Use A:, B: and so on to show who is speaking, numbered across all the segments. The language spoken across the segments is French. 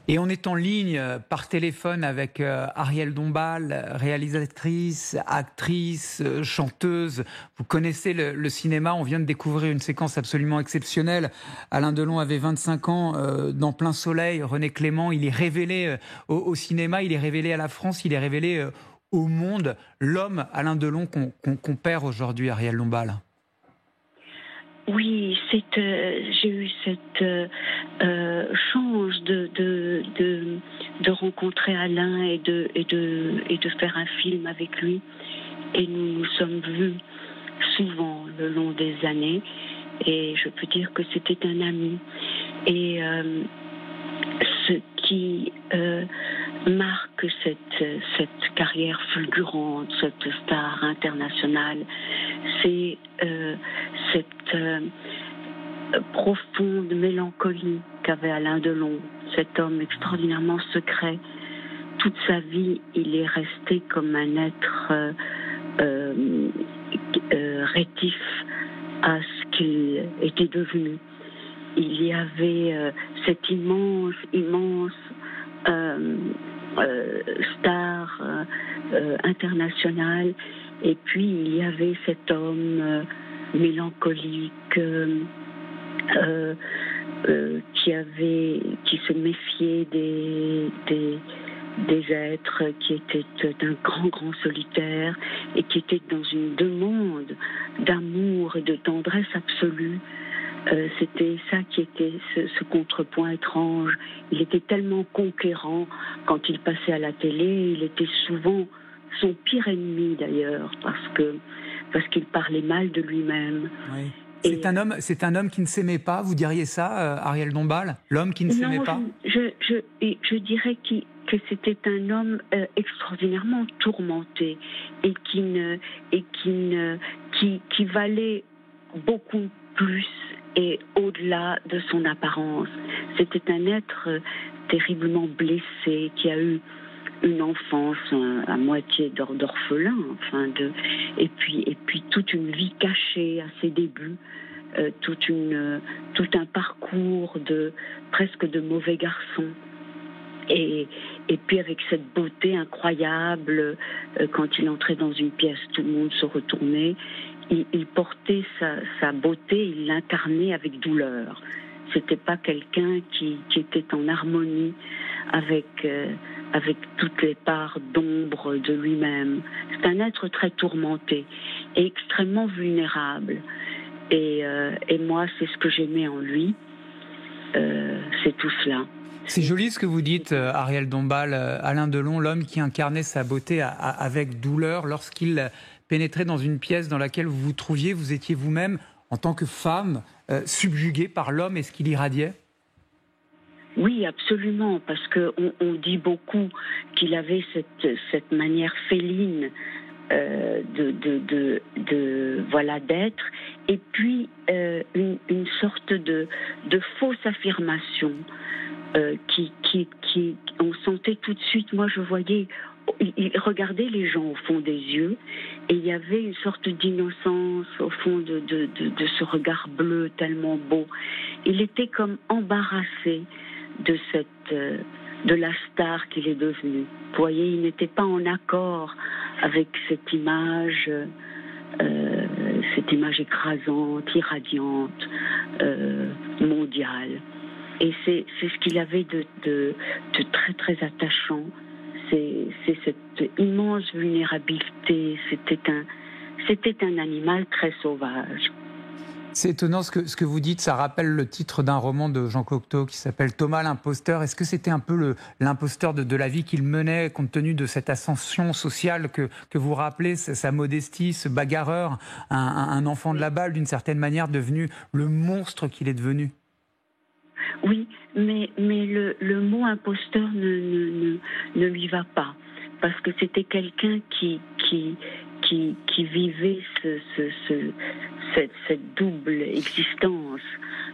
A: Et on est en ligne par téléphone avec Arielle Dombal, réalisatrice, actrice, chanteuse. Vous connaissez le cinéma, on vient de découvrir une séquence absolument exceptionnelle. Alain Delon avait 25 ans dans Plein Soleil. René Clément, il est révélé au cinéma, il est révélé à la France, il est révélé au monde. L'homme Alain Delon qu'on perd aujourd'hui, Arielle Dombal.
B: Oui, j'ai eu cette chance de rencontrer Alain et de faire un film avec lui. Et nous nous sommes vus souvent le long des années. Et je peux dire que c'était un ami. Et ce qui marque cette carrière fulgurante, cette star internationale, c'est cette profonde mélancolie qu'avait Alain Delon, cet homme extraordinairement secret. Toute sa vie, il est resté comme un être rétif à ce qu'il était devenu. Il y avait cette immense star internationale, et puis il y avait cet homme mélancolique qui se méfiait des êtres, qui était d'un grand solitaire et qui était dans une demande d'amour et de tendresse absolue. C'était ça qui était ce contrepoint étrange. Il était tellement conquérant quand il passait à la télé. Il était souvent son pire ennemi d'ailleurs, parce qu'il parlait mal de lui-même.
A: Oui. C'est un homme qui ne s'aimait pas, vous diriez ça, Arielle Dombal? L'homme qui ne s'aimait pas?
B: Je dirais que c'était un homme extraordinairement tourmenté et qui valait beaucoup plus et au-delà de son apparence. C'était un être terriblement blessé, qui a eu une enfance à moitié d'orphelin, et puis toute une vie cachée à ses débuts, tout un parcours presque de mauvais garçon. Et puis avec cette beauté incroyable, quand il entrait dans une pièce, tout le monde se retournait. Il portait sa beauté, il l'incarnait avec douleur. C'était pas quelqu'un qui était en harmonie avec toutes les parts d'ombre de lui-même. C'est un être très tourmenté et extrêmement vulnérable. Et moi, c'est ce que j'aimais en lui. C'est tout cela.
A: C'est joli ce que vous dites, Arielle Dombal. Alain Delon, l'homme qui incarnait sa beauté avec douleur lorsqu'il pénétrait dans une pièce dans laquelle vous vous trouviez, vous étiez vous-même, en tant que femme, subjuguée par l'homme et ce qu'il irradiait?
B: Oui, absolument, parce qu'on dit beaucoup qu'il avait cette manière féline d'être, et puis une sorte de fausse affirmation qui on sentait tout de suite. Moi, je voyais, il regardait les gens au fond des yeux, et il y avait une sorte d'innocence au fond de ce regard bleu tellement beau. Il était comme embarrassé de la star qu'il est devenu. Vous voyez, il n'était pas en accord avec cette image écrasante, irradiante, mondiale. Et c'est ce qu'il avait de très très attachant. C'est cette immense vulnérabilité. C'était un animal très sauvage.
A: C'est étonnant ce que vous dites, ça rappelle le titre d'un roman de Jean Cocteau qui s'appelle Thomas l'imposteur. Est-ce que c'était un peu l'imposteur de la vie qu'il menait, compte tenu de cette ascension sociale que vous rappelez, sa modestie, ce bagarreur, un enfant de la balle d'une certaine manière, devenu le monstre qu'il est devenu?
B: Oui, mais le mot imposteur ne lui va pas, parce que c'était quelqu'un qui vivait cette double existence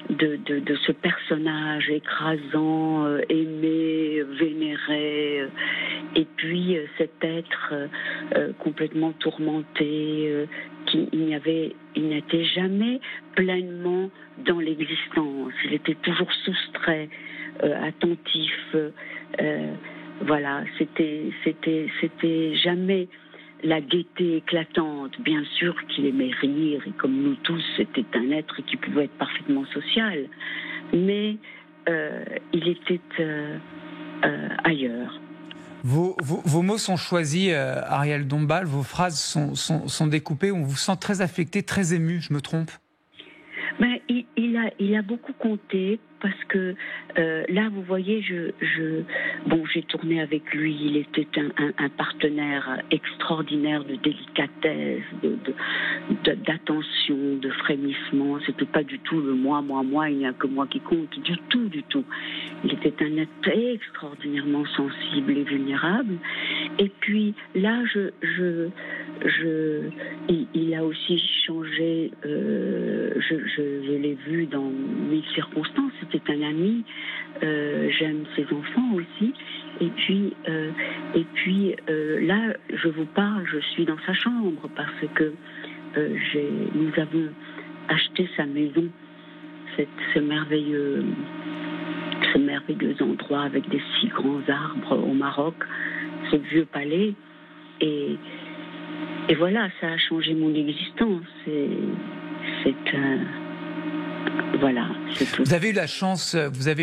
B: de ce personnage écrasant, aimé, vénéré, et puis cet être complètement tourmenté, il n'était jamais pleinement dans l'existence. Il était toujours soustrait attentif. Voilà, c'était jamais la gaieté éclatante. Bien sûr qu'il aimait rire, et comme nous tous, c'était un être qui pouvait être parfaitement social. Mais il était ailleurs.
A: Vos mots sont choisis, Ariel Dombal, vos phrases sont découpées, on vous sent très affecté, très ému, je me trompe?
B: Mais il a beaucoup compté parce que là, vous voyez, j'ai tourné avec lui. Il était un partenaire extraordinaire de délicatesse, d'attention, de frémissement. C'était pas du tout le moi, il n'y a que moi qui compte, du tout. Il était un être extraordinairement sensible et vulnérable. Et puis là, il a aussi changé. Je l'ai vu dans mille circonstances. C'était un ami. J'aime ses enfants aussi. Et puis là, je vous parle. Je suis dans sa chambre parce que nous avons acheté sa maison, ce merveilleux endroit avec des si grands arbres au Maroc, ce vieux palais. Et voilà, ça a changé mon existence. Voilà, c'est tout.
A: Vous avez eu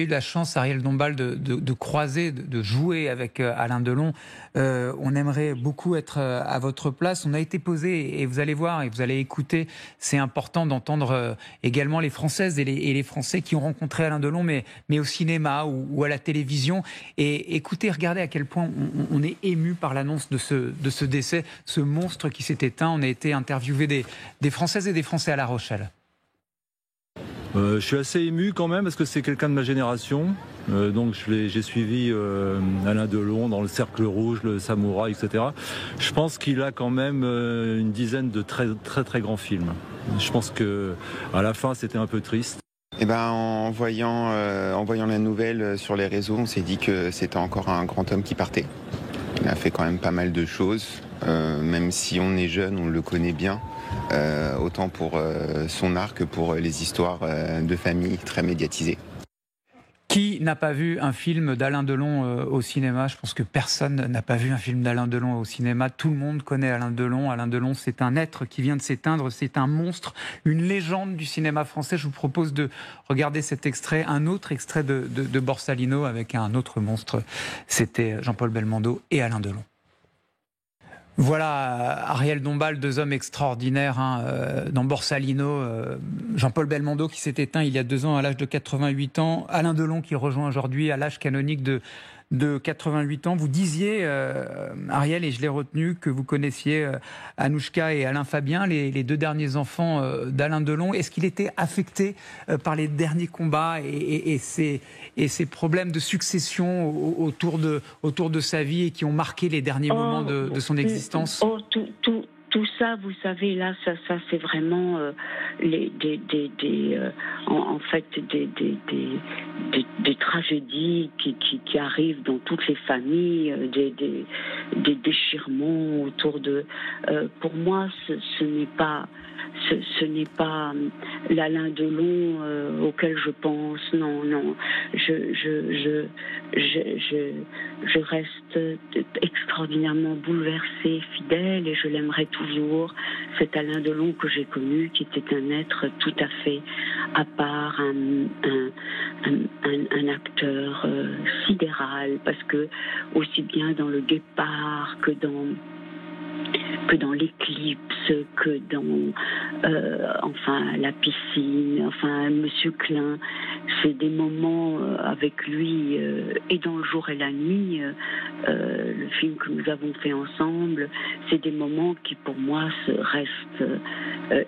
A: la chance, Ariel Dombal, de croiser, de jouer avec Alain Delon. On aimerait beaucoup être à votre place. On a été posé, et vous allez voir, et vous allez écouter, c'est important d'entendre également les Françaises et les Français qui ont rencontré Alain Delon, mais au cinéma ou à la télévision. Et écoutez, regardez à quel point on est ému par l'annonce de ce décès, ce monstre qui s'est éteint. On a été interviewé des Françaises et des Français à La Rochelle.
C: Je suis assez ému quand même parce que c'est quelqu'un de ma génération. Donc j'ai suivi Alain Delon dans Le Cercle Rouge, Le Samouraï, etc. Je pense qu'il a quand même une dizaine de très très très grands films. Je pense que à la fin c'était un peu triste.
D: Eh ben, en voyant la nouvelle sur les réseaux, on s'est dit que c'était encore un grand homme qui partait. Il a fait quand même pas mal de choses. Même si on est jeune, on le connaît bien. Autant pour son art que pour les histoires de famille très médiatisées.
A: Qui n'a pas vu un film d'Alain Delon au cinéma? Je pense que personne n'a pas vu un film d'Alain Delon au cinéma. Tout le monde connaît Alain Delon. Alain Delon, c'est un être qui vient de s'éteindre. C'est un monstre, une légende du cinéma français. Je vous propose de regarder cet extrait, un autre extrait de Borsalino avec un autre monstre. C'était Jean-Paul Belmondo et Alain Delon. Voilà, Ariel Dombal, deux hommes extraordinaires dans Borsalino. Jean-Paul Belmondo qui s'est éteint il y a 2 ans à l'âge de 88 ans. Alain Delon qui rejoint aujourd'hui à l'âge canonique de 88 ans. Vous disiez, Ariel, et je l'ai retenu, que vous connaissiez Anouchka et Alain Fabien, les 2 derniers enfants d'Alain Delon. Est-ce qu'il était affecté par les derniers combats et ces problèmes de succession autour de sa vie et qui ont marqué les derniers moments de son existence?
B: Tout ça, vous savez, là, ça c'est vraiment en fait des tragédies qui arrivent dans toutes les familles, des déchirements autour de. Pour moi, ce n'est pas l'Alain Delon auquel je pense. Non. Je reste extraordinairement bouleversée, fidèle, et je l'aimerai toujours. Cet Alain Delon que j'ai connu, qui était un être tout à fait à part, un acteur sidéral, parce que aussi bien dans Le Guépard que dans L'Éclipse, que dans La Piscine, Monsieur Klein, c'est des moments avec lui, et dans Le Jour et la Nuit, le film que nous avons fait ensemble, c'est des moments qui pour moi restent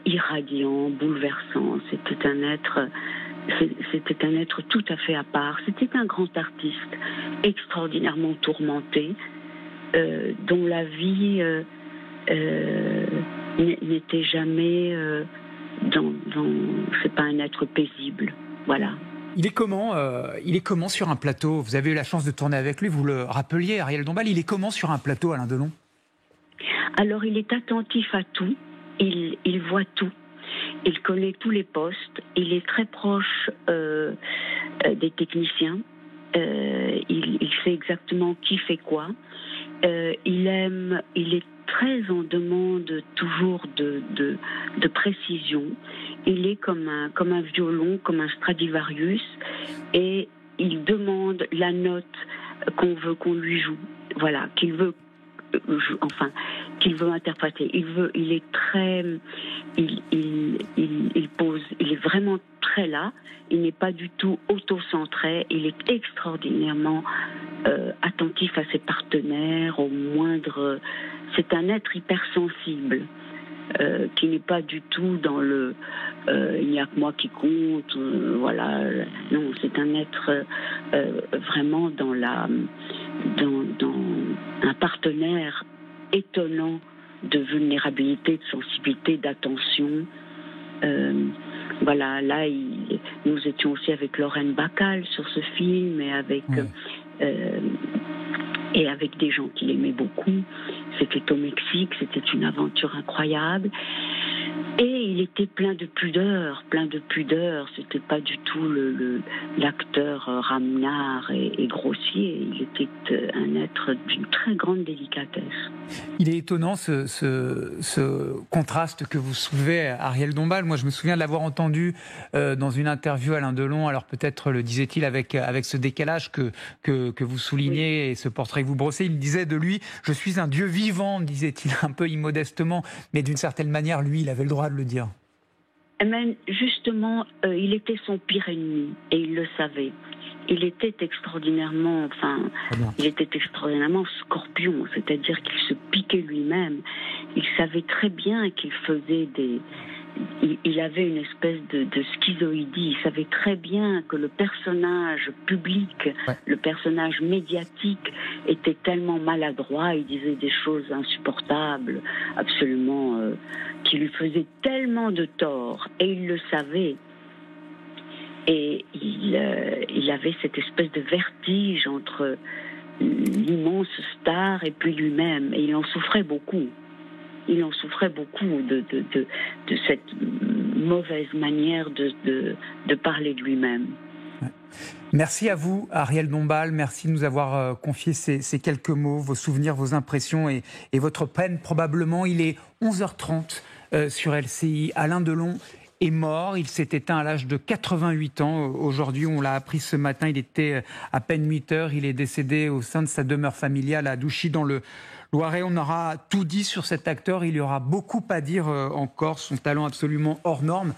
B: irradiants, bouleversants. C'était un être tout à fait à part. C'était un grand artiste extraordinairement tourmenté, dont la vie n'était jamais c'est pas un être paisible, voilà.
A: Il est comment sur un plateau? Vous avez eu la chance de tourner avec lui, vous le rappeliez, Ariel Dombal. Il est comment sur un plateau, Alain Delon?
B: Alors, il est attentif à tout, il voit tout, il connaît tous les postes, il est très proche des techniciens. il sait exactement qui fait quoi. Il est très en demande toujours de précision. Il est comme un violon, comme un Stradivarius, et il demande la note qu'on veut qu'on lui joue. Voilà, qu'il veut interpréter. Il est très, il pose, il est vraiment très là. Il n'est pas du tout auto-centré. Il est extraordinairement attentif à ses partenaires, au moindre. C'est un être hypersensible qui n'est pas du tout dans le. Il n'y a que moi qui compte. Voilà. Non, c'est un être vraiment dans un partenaire étonnant de vulnérabilité, de sensibilité, d'attention. Voilà, là, nous étions aussi avec Lorraine Bacall sur ce film et avec des gens qu'il aimait beaucoup. C'était au Mexique, c'était une aventure incroyable. Et il était plein de pudeur. C'était pas du tout l'acteur ramenard et grossier. Il était un être d'une très grande délicatesse.
A: Il est étonnant ce contraste que vous soulevez, Ariel Dombal. Moi, je me souviens de l'avoir entendu dans une interview Alain Delon. Alors peut-être le disait-il avec ce décalage que vous soulignez, oui, et ce portrait que vous brossez. Il disait de lui, je suis un Dieu vivant, disait-il un peu immodestement, mais d'une certaine manière, lui, il avait le droit de le dire.
B: Mais justement, il était son pire ennemi et il le savait. Il était extraordinairement scorpion, c'est-à-dire qu'il se piquait lui-même. Il savait très bien qu'il faisait il avait une espèce de schizoïdie. Il savait très bien que le personnage public, le personnage médiatique était tellement maladroit, il disait des choses insupportables, absolument, qui lui faisaient tellement de tort, et il le savait. Et il avait cette espèce de vertige entre l'immense star et puis lui-même, et il en souffrait beaucoup. Il en souffrait beaucoup de cette mauvaise manière de parler de lui-même.
A: Merci à vous, Ariel Dombal. Merci de nous avoir confié ces quelques mots, vos souvenirs, vos impressions et votre peine. Probablement, il est 11h30 sur LCI. Alain Delon est mort. Il s'est éteint à l'âge de 88 ans. Aujourd'hui, on l'a appris ce matin, il était à peine 8 heures. Il est décédé au sein de sa demeure familiale à Douchy, dans le Loiret. On aura tout dit sur cet acteur. Il y aura beaucoup à dire encore. Son talent absolument hors norme.